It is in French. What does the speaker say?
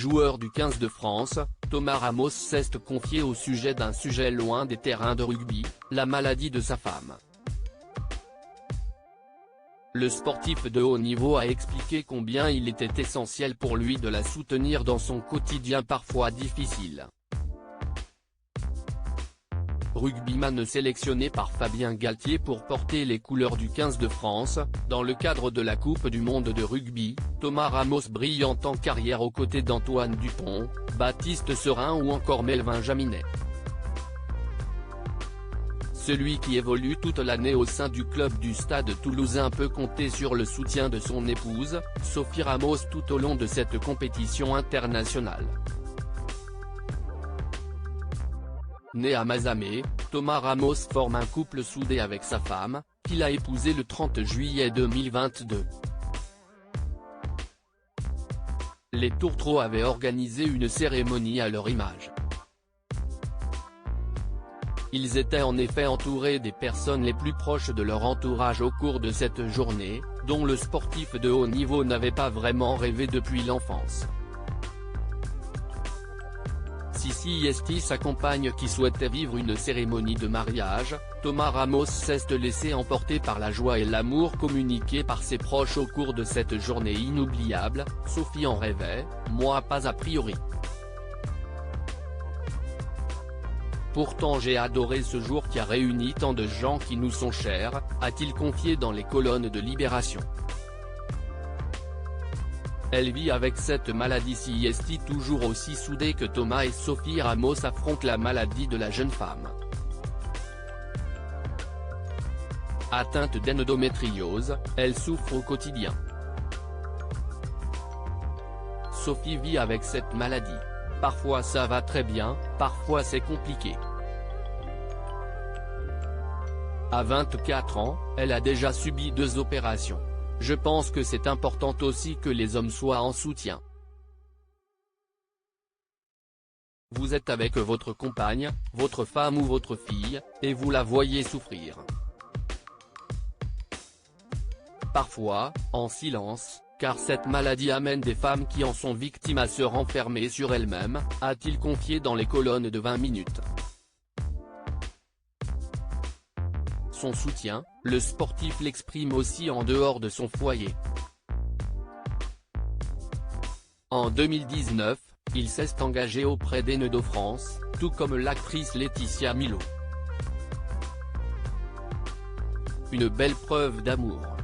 joueur du 15 de France, Thomas Ramos s'est confié au sujet d'un sujet loin des terrains de rugby, la maladie de sa femme. Le sportif de haut niveau a expliqué combien il était essentiel pour lui de la soutenir dans son quotidien parfois difficile. Rugbyman sélectionné par Fabien Galtier pour porter les couleurs du 15 de France, dans le cadre de la Coupe du monde de rugby, Thomas Ramos brille en carrière aux côtés d'Antoine Dupont, Baptiste Serin ou encore Melvin Jaminet. Celui qui évolue toute l'année au sein du club du Stade toulousain peut compter sur le soutien de son épouse, Sophie Ramos tout au long de cette compétition internationale. Né à Mazamet, Thomas Ramos forme un couple soudé avec sa femme, qu'il a épousée le 30 juillet 2022. Les Tourtereaux avaient organisé une cérémonie à leur image. Ils étaient en effet entourés des personnes les plus proches de leur entourage au cours de cette journée, dont le sportif de haut niveau n'avait pas vraiment rêvé depuis l'enfance. Sissi Esti, sa compagne qui souhaitait vivre une cérémonie de mariage, Thomas Ramos s'est laissé emporter par la joie et l'amour communiqués par ses proches au cours de cette journée inoubliable. Sophie en rêvait, moi pas a priori. Pourtant j'ai adoré ce jour qui a réuni tant de gens qui nous sont chers, a-t-il confié dans les colonnes de Libération. Elle vit avec cette maladie. Sissi Esti toujours aussi soudée que Thomas et Sophie Ramos affrontent la maladie de la jeune femme. Atteinte d'endométriose, elle souffre au quotidien. Sophie vit avec cette maladie. Parfois ça va très bien, parfois c'est compliqué. À 24 ans, elle a déjà subi 2 opérations. Je pense que c'est important aussi que les hommes soient en soutien. Vous êtes avec votre compagne, votre femme ou votre fille, et vous la voyez souffrir. Parfois, en silence, car cette maladie amène des femmes qui en sont victimes à se renfermer sur elles-mêmes, a-t-il confié dans les colonnes de 20 minutes. Son soutien, le sportif l'exprime aussi en dehors de son foyer. En 2019, il s'est engagé auprès d'Ennedo France, tout comme l'actrice Laetitia Milo. Une belle preuve d'amour.